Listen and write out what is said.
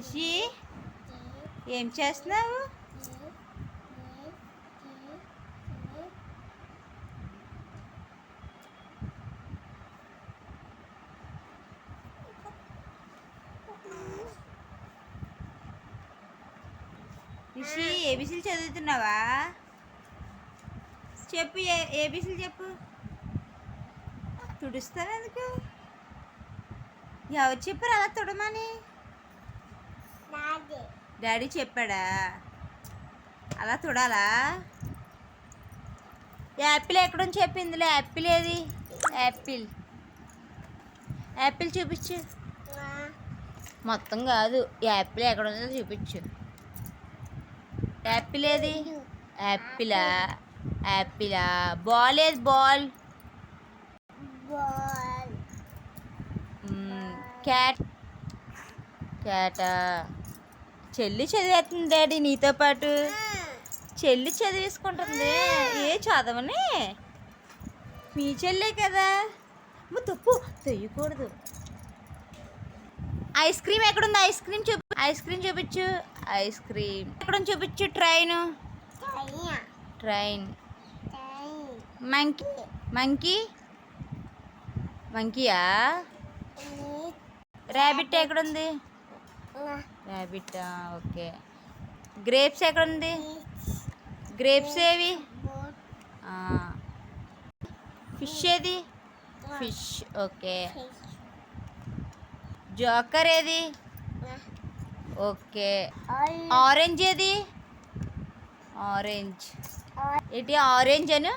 ఇషి ఏం చేస్తున్నావు? ఇషి ఏబిసిలు చదువుతున్నావా? చెప్పు, ఏబిసిలు చెప్పు. తుడుస్తావు ఎందుకు? ఎవరు చెప్పారు అలా తుడమని? డాడీ చెప్పాడా అలా తుడాలా? యాపిల్ ఎక్కడని చెప్పి ఇందులో యాపిల్ ఏది? యాపిల్ యాపిల్ చూపించు. మొత్తం కాదు, యాపిల్ ఎక్కడ ఉందో చూపించు. యాపిల్ ఏది? యాపిలా? యాపిలా? బాల్ ఏది? బాల్. క్యాట్. క్యాటా? చెల్లి చదివేస్తుంది డాడీ నీతో పాటు. చెల్లి చదివేసుకుంటుంది. ఏ చదవని? మీ చెల్లే కదా. తప్పు తెయ్యకూడదు. ఐస్ క్రీమ్ ఎక్కడుంది? ఐస్ క్రీమ్ ఐస్ క్రీమ్ చూపించు. ఐస్ క్రీమ్ ఎక్కడుంది చూపించు. ట్రైన్. ట్రైన్. మంకీ. మంకీ. మంకీయా? ర్యాబిట్ ఎక్కడుంది? ర్యాబిట్. ఓకే. గ్రేప్స్ ఎక్కడుంది? గ్రేప్స్ ఏవి? ఫిష్ ఏది? ఫిష్. ఓకే. జోకర్ ఏది? ఓకే. ఆరెంజ్ ఏది? ఆరెంజ్. ఏంటి ఆరెంజ్ అను?